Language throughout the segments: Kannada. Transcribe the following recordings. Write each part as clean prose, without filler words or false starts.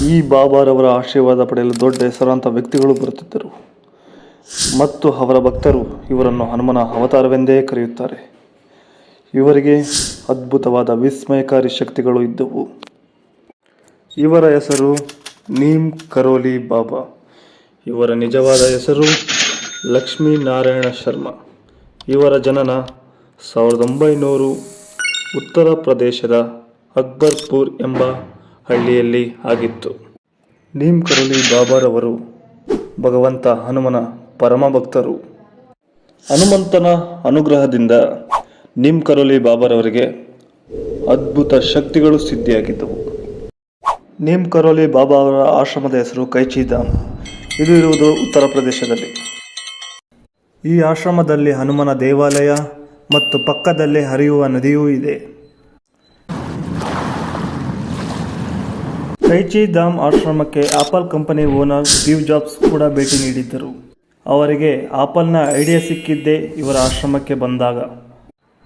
ಈ ಬಾಬಾರವರ ಆಶೀರ್ವಾದ ಪಡೆಯಲು ದೊಡ್ಡ ಹೆಸರಾಂತ ವ್ಯಕ್ತಿಗಳು ಬರುತ್ತಿದ್ದರು ಮತ್ತು ಅವರ ಭಕ್ತರು ಇವರನ್ನು ಹನುಮನ ಅವತಾರವೆಂದೇ ಕರೆಯುತ್ತಾರೆ. ಇವರಿಗೆ ಅದ್ಭುತವಾದ ವಿಸ್ಮಯಕಾರಿ ಶಕ್ತಿಗಳು ಇದ್ದವು. ಇವರ ಹೆಸರು ನೀಮ್ ಕರೋಲಿ ಬಾಬಾ. ಇವರ ನಿಜವಾದ ಹೆಸರು ಲಕ್ಷ್ಮೀನಾರಾಯಣ ಶರ್ಮಾ. ಇವರ ಜನನ 1900 ಉತ್ತರ ಪ್ರದೇಶದ ಅಕ್ಬರ್ಪುರ್ ಎಂಬ ಹಳ್ಳಿಯಲ್ಲಿ ಆಗಿತ್ತು. ನೀಮ್ ಕರೋಲಿ ಬಾಬಾರವರು ಭಗವಂತ ಹನುಮನ ಪರಮ ಭಕ್ತರು. ಹನುಮಂತನ ಅನುಗ್ರಹದಿಂದ ನೀಮ್ ಕರೋಲಿ ಬಾಬಾರವರಿಗೆ ಅದ್ಭುತ ಶಕ್ತಿಗಳು ಸಿದ್ಧಿಯಾಗಿದ್ದವು. ನೀಮ್ ಕರೋಲಿ ಬಾಬಾ ಅವರ ಆಶ್ರಮದ ಹೆಸರು ಕೈಚಿ ಧಾಮ್. ಇದು ಇರುವುದು ಉತ್ತರ ಪ್ರದೇಶದಲ್ಲಿ. ಈ ಆಶ್ರಮದಲ್ಲಿ ಹನುಮನ ದೇವಾಲಯ ಮತ್ತು ಪಕ್ಕದಲ್ಲೇ ಹರಿಯುವ ನದಿಯೂ ಇದೆ. ಕೈಚಿ ಧಾಮ್ ಆಶ್ರಮಕ್ಕೆ apple company owner Steve jobs ಕೂಡ ಭೇಟಿ ನೀಡಿದ್ದರು. ಅವರಿಗೆ ಆಪಲ್ನ ಐಡಿಯಾ ಸಿಕ್ಕಿದ್ದೇ ಇವರ ಆಶ್ರಮಕ್ಕೆ ಬಂದಾಗ.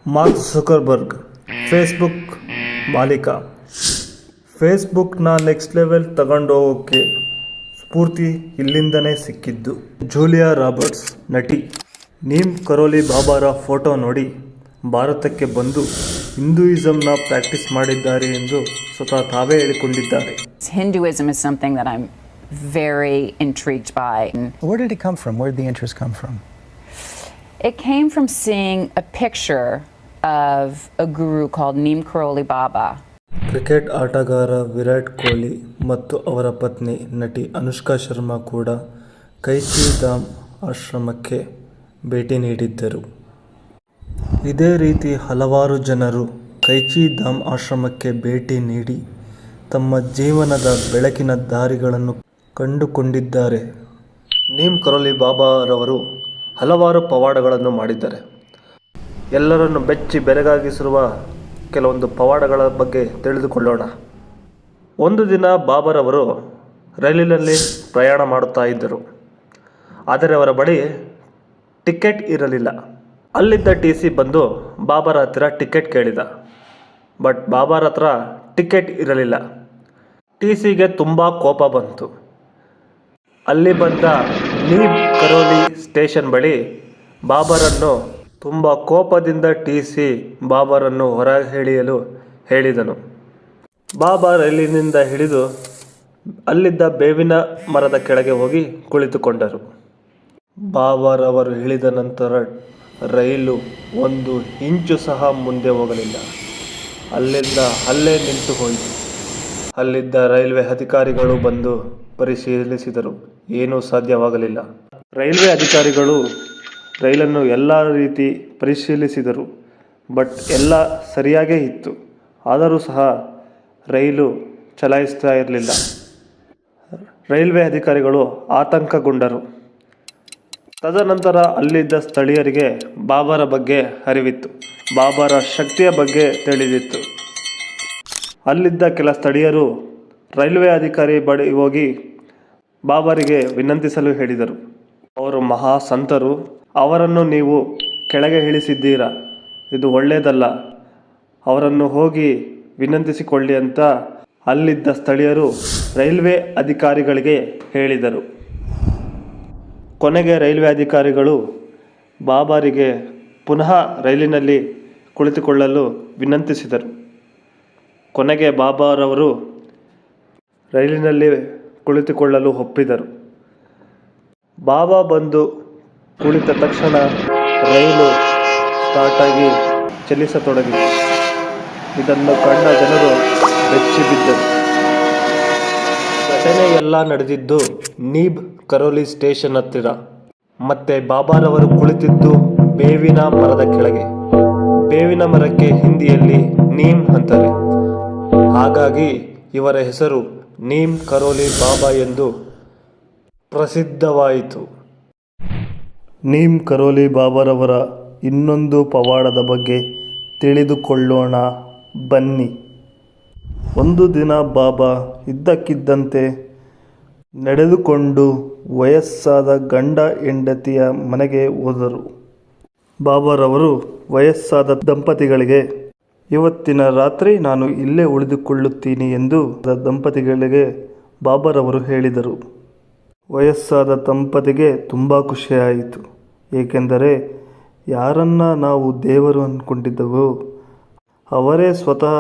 ಮಾರ್ಕ್ ಜುಕರ್ಬರ್ಗ್ ಫೇಸ್ಬುಕ್ ಮಾಲೀಕ. ಫೇಸ್ಬುಕ್ನ ನೆಕ್ಸ್ಟ್ ಲೆವೆಲ್ ತಗೊಂಡೋಗೋಕ್ಕೆ ಸ್ಫೂರ್ತಿ ಇಲ್ಲಿಂದನೇ ಸಿಕ್ಕಿದ್ದು. ಜೂಲಿಯಾ ರಾಬರ್ಟ್ಸ್ ನಟಿ. ನೀಮ್ ಕರೋಲಿ ಬಾಬಾರ ಫೋಟೋ ನೋಡಿ ಭಾರತಕ್ಕೆ ಬಂದು ಹಿಂದೂಯಿಸಂನ ಪ್ರಾಕ್ಟೀಸ್ ಮಾಡಿದ್ದಾರೆ ಎಂದು ಸ್ವತಃ ತಾವೇ ಹೇಳಿಕೊಂಡಿದ್ದಾರೆ. Hinduism is something that I'm very intrigued by. Where did it come from? Where did the interest come from? It came from seeing a picture of a guru called Neem Karoli Baba. Cricket ಆಟಗಾರ ವಿರಾಟ್ ಕೊಹ್ಲಿ ಮತ್ತು ಅವರ ಪತ್ನಿ ನಟಿ ಅನುಷ್ಕಾ ಶರ್ಮಾ ಕೂಡ ಕೈಚಿ ಧಾಮ್ ಆಶ್ರಮಕ್ಕೆ ಭೇಟಿ ನೀಡಿದ್ದರು. ಇದೇ ರೀತಿ ಹಲವಾರು ಜನರು ಕೈಚಿ ಧಾಮ್ ಆಶ್ರಮಕ್ಕೆ ಭೇಟಿ ನೀಡಿ ತಮ್ಮ ಜೀವನದ ಬೆಳಕಿನ ದಾರಿಗಳನ್ನು ಕಂಡುಕೊಂಡಿದ್ದಾರೆ. ನೀಮ್ ಕರೋಲಿ ಬಾಬಾರವರು ಹಲವಾರು ಪವಾಡಗಳನ್ನು ಮಾಡಿದ್ದಾರೆ. ಎಲ್ಲರನ್ನು ಬೆಚ್ಚಿ ಬೆರಗಾಗಿಸಿರುವ ಕೆಲವೊಂದು ಪವಾಡಗಳ ಬಗ್ಗೆ ತಿಳಿದುಕೊಳ್ಳೋಣ. ಒಂದು ದಿನ ಬಾಬಾರವರು ರೈಲಿನಲ್ಲಿ ಪ್ರಯಾಣ ಮಾಡುತ್ತಾ ಇದ್ದರು. ಆದರೆ ಅವರ ಬಳಿ ಟಿಕೆಟ್ ಇರಲಿಲ್ಲ. ಅಲ್ಲಿದ್ದ TC ಬಂದು ಬಾಬಾರ ಹತ್ತಿರ ಟಿಕೆಟ್ ಕೇಳಿದ. ಬಟ್ ಬಾಬಾರ ಹತ್ರ ಟಿಕೆಟ್ ಇರಲಿಲ್ಲ. TCಗೆ ತುಂಬ ಕೋಪ ಬಂತು. ಅಲ್ಲಿ ಬಂದ ನೀಮ್ ಕರೋಲಿ ಸ್ಟೇಷನ್ ಬಳಿ ಬಾಬಾರನ್ನು ತುಂಬ ಕೋಪದಿಂದ TC ಬಾಬಾರನ್ನು ಹೊರಗೆಳೆಯಲು ಹೇಳಿದನು. ಬಾಬಾ ರೈಲಿನಿಂದ ಹಿಡಿದು ಅಲ್ಲಿದ್ದ ಬೇವಿನ ಮರದ ಕೆಳಗೆ ಹೋಗಿ ಕುಳಿತುಕೊಂಡರು. ಬಾಬಾರವರು ಇಳಿದ ನಂತರ ರೈಲು 1 ಇಂಚು ಸಹ ಮುಂದೆ ಹೋಗಲಿಲ್ಲ. ಅಲ್ಲೇ ನಿಂತು ಹೋಯಿತು. ಅಲ್ಲಿದ್ದ ರೈಲ್ವೆ ಅಧಿಕಾರಿಗಳು ಬಂದು ಪರಿಶೀಲಿಸಿದರು. ಏನೂ ಸಾಧ್ಯವಾಗಲಿಲ್ಲ. ರೈಲ್ವೆ ಅಧಿಕಾರಿಗಳು ರೈಲನ್ನು ಎಲ್ಲ ರೀತಿ ಪರಿಶೀಲಿಸಿದರು. ಬಟ್ ಎಲ್ಲ ಸರಿಯಾಗೇ ಇತ್ತು. ಆದರೂ ಸಹ ರೈಲು ಚಲಾಯಿಸ್ತಾ ಇರಲಿಲ್ಲ. ರೈಲ್ವೆ ಅಧಿಕಾರಿಗಳು ಆತಂಕಗೊಂಡರು. ತದನಂತರ ಅಲ್ಲಿದ್ದ ಸ್ಥಳೀಯರಿಗೆ ಬಾಬಾರ ಬಗ್ಗೆ ಅರಿವಿತ್ತು. ಬಾಬಾರ ಶಕ್ತಿಯ ಬಗ್ಗೆ ತಿಳಿದಿತ್ತು. ಅಲ್ಲಿದ್ದ ಕೆಲ ಸ್ಥಳೀಯರು ರೈಲ್ವೆ ಅಧಿಕಾರಿ ಬಳಿ ಹೋಗಿ ಬಾಬಾರಿಗೆ ವಿನಂತಿಸಲು ಹೇಳಿದರು. ಅವರು ಮಹಾ ಸಂತರು, ಅವರನ್ನು ನೀವು ಕೆಳಗೆ ಇಳಿಸಿದ್ದೀರಾ, ಇದು ಒಳ್ಳೆಯದಲ್ಲ, ಅವರನ್ನು ಹೋಗಿ ವಿನಂತಿಸಿಕೊಳ್ಳಿ ಅಂತ ಅಲ್ಲಿದ್ದ ಸ್ಥಳೀಯರು ರೈಲ್ವೆ ಅಧಿಕಾರಿಗಳಿಗೆ ಹೇಳಿದರು. ಕೊನೆಗೆ ರೈಲ್ವೆ ಅಧಿಕಾರಿಗಳು ಬಾಬಾರಿಗೆ ಪುನಃ ರೈಲಿನಲ್ಲಿ ಕುಳಿತುಕೊಳ್ಳಲು ವಿನಂತಿಸಿದರು. ಕೊನೆಗೆ ಬಾಬಾರವರು ರೈಲಿನಲ್ಲಿ ಕುಳಿತುಕೊಳ್ಳಲು ಒಪ್ಪಿದರು. ಬಾಬಾ ಬಂದು ಕುಳಿತ ತಕ್ಷಣ ರೈಲು ಸ್ಟಾರ್ಟಾಗಿ ಚಲಿಸತೊಡಗಿತು. ಇದನ್ನು ಕಂಡ ಜನರು ಬೆಚ್ಚಿ ಬಿದ್ದರು. ಘಟನೆ ಎಲ್ಲ ನಡೆದಿದ್ದು ನೀಮ್ ಕರೋಲಿ ಸ್ಟೇಷನ್ ಹತ್ತಿರ. ಮತ್ತೆ ಬಾಬಾರವರು ಕುಳಿತಿದ್ದು ಬೇವಿನ ಮರದ ಕೆಳಗೆ. ಬೇವಿನ ಮರಕ್ಕೆ ಹಿಂದಿಯಲ್ಲಿ ನೀಮ್ ಅಂತಾರೆ. ಹಾಗಾಗಿ ಇವರ ಹೆಸರು ನೀಮ್ ಕರೋಲಿ ಬಾಬಾ ಎಂದು ಪ್ರಸಿದ್ಧವಾಯಿತು. ನೀಮ್ ಕರೋಲಿ ಬಾಬಾರವರ ಇನ್ನೊಂದು ಪವಾಡದ ಬಗ್ಗೆ ತಿಳಿದುಕೊಳ್ಳೋಣ ಬನ್ನಿ. ಒಂದು ದಿನ ಬಾಬಾ ಇದ್ದಕ್ಕಿದ್ದಂತೆ ನಡೆದುಕೊಂಡು ವಯಸ್ಸಾದ ಗಂಡ ಹೆಂಡತಿಯ ಮನೆಗೆ ಹೋದರು. ಬಾಬಾರವರು ವಯಸ್ಸಾದ ದಂಪತಿಗಳಿಗೆ, ಇವತ್ತಿನ ರಾತ್ರಿ ನಾನು ಇಲ್ಲೇ ಉಳಿದುಕೊಳ್ಳುತ್ತೀನಿ ಎಂದು ದಂಪತಿಗಳಿಗೆ ಬಾಬಾರವರು ಹೇಳಿದರು. ವಯಸ್ಸಾದ ದಂಪತಿಗೆ ತುಂಬ ಖುಷಿಯಾಯಿತು, ಏಕೆಂದರೆ ಯಾರನ್ನ ನಾವು ದೇವರು ಅಂದ್ಕೊಂಡಿದ್ದೆವೋ ಅವರೇ ಸ್ವತಃ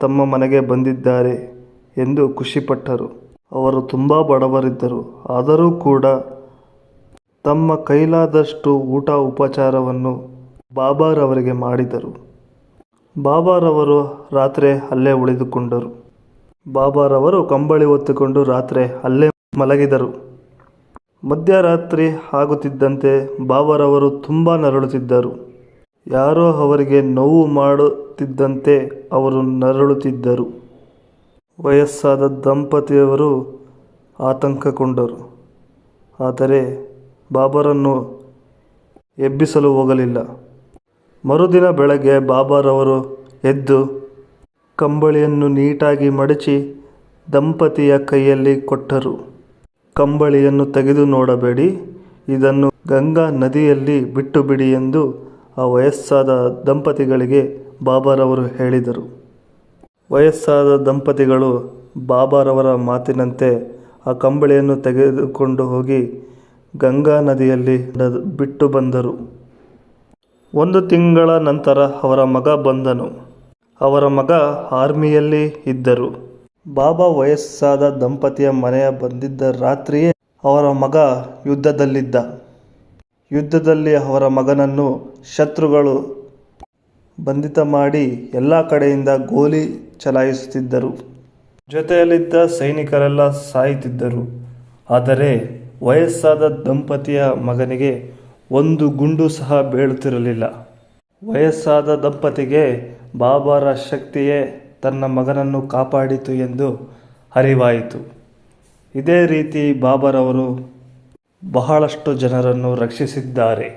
ತಮ್ಮ ಮನೆಗೆ ಬಂದಿದ್ದಾರೆ ಎಂದು ಖುಷಿಪಟ್ಟರು. ಅವರು ತುಂಬ ಬಡವರಿದ್ದರು, ಆದರೂ ಕೂಡ ತಮ್ಮ ಕೈಲಾದಷ್ಟು ಊಟ ಉಪಚಾರವನ್ನು ಬಾಬಾರವರಿಗೆ ಮಾಡಿದರು. ಬಾಬಾರವರು ರಾತ್ರಿ ಅಲ್ಲೇ ಉಳಿದುಕೊಂಡರು. ಬಾಬಾರವರು ಕಂಬಳಿ ಹೊತ್ತುಕೊಂಡು ರಾತ್ರಿ ಅಲ್ಲೇ ಮಲಗಿದರು. ಮಧ್ಯರಾತ್ರಿ ಆಗುತ್ತಿದ್ದಂತೆ ಬಾಬಾರವರು ತುಂಬ ನರಳುತ್ತಿದ್ದರು. ಯಾರೋ ಅವರಿಗೆ ನೋವು ಮಾಡುತ್ತಿದ್ದಂತೆ ಅವರು ನರಳುತ್ತಿದ್ದರು. ವಯಸ್ಸಾದ ದಂಪತಿಯವರು ಆತಂಕಗೊಂಡರು, ಆದರೆ ಬಾಬಾರನ್ನು ಎಬ್ಬಿಸಲು ಹೋಗಲಿಲ್ಲ. ಮರುದಿನ ಬೆಳಗ್ಗೆ ಬಾಬಾರವರು ಎದ್ದು ಕಂಬಳಿಯನ್ನು ನೀಟಾಗಿ ಮಡಚಿ ದಂಪತಿಯ ಕೈಯಲ್ಲಿ ಕೊಟ್ಟರು. ಕಂಬಳಿಯನ್ನು ತೆಗೆದು ನೋಡಬೇಡಿ, ಇದನ್ನು ಗಂಗಾ ನದಿಯಲ್ಲಿ ಬಿಟ್ಟು ಬಿಡಿ ಎಂದು ಆ ವಯಸ್ಸಾದ ದಂಪತಿಗಳಿಗೆ ಬಾಬಾರವರು ಹೇಳಿದರು. ವಯಸ್ಸಾದ ದಂಪತಿಗಳು ಬಾಬಾರವರ ಮಾತಿನಂತೆ ಆ ಕಂಬಳಿಯನ್ನು ತೆಗೆದುಕೊಂಡು ಹೋಗಿ ಗಂಗಾ ನದಿಯಲ್ಲಿ ಬಿಟ್ಟು ಬಂದರು. 1 ತಿಂಗಳ ನಂತರ ಅವರ ಮಗ ಬಂದನು. ಅವರ ಮಗ ಆರ್ಮಿಯಲ್ಲಿ ಇದ್ದರು. ಬಾಬಾ ವಯಸ್ಸಾದ ದಂಪತಿಯ ಮನೆಯ ಬಂದಿದ್ದ ರಾತ್ರಿಯೇ ಅವರ ಮಗ ಯುದ್ಧದಲ್ಲಿದ್ದ. ಯುದ್ಧದಲ್ಲಿ ಅವರ ಮಗನನ್ನು ಶತ್ರುಗಳು ಬಂಧಿತ ಮಾಡಿ ಎಲ್ಲ ಕಡೆಯಿಂದ ಗೋಲಿ ಚಲಾಯಿಸುತ್ತಿದ್ದರು. ಜೊತೆಯಲ್ಲಿದ್ದ ಸೈನಿಕರೆಲ್ಲ ಸಾಯುತ್ತಿದ್ದರು. ಆದರೆ ವಯಸ್ಸಾದ ದಂಪತಿಯ ಮಗನಿಗೆ ಒಂದು ಗುಂಡು ಸಹ ಬೀಳುತ್ತಿರಲಿಲ್ಲ. ವಯಸ್ಸಾದ ದಂಪತಿಗೆ ಬಾಬಾರ ಶಕ್ತಿಯೇ ತನ್ನ ಮಗನನ್ನು ಕಾಪಾಡಿತು ಎಂದು ಅರಿವಾಯಿತು. ಇದೇ ರೀತಿ ಬಾಬಾರವರು ಬಹಳಷ್ಟು ಜನರನ್ನು ರಕ್ಷಿಸಿದ್ದಾರೆ.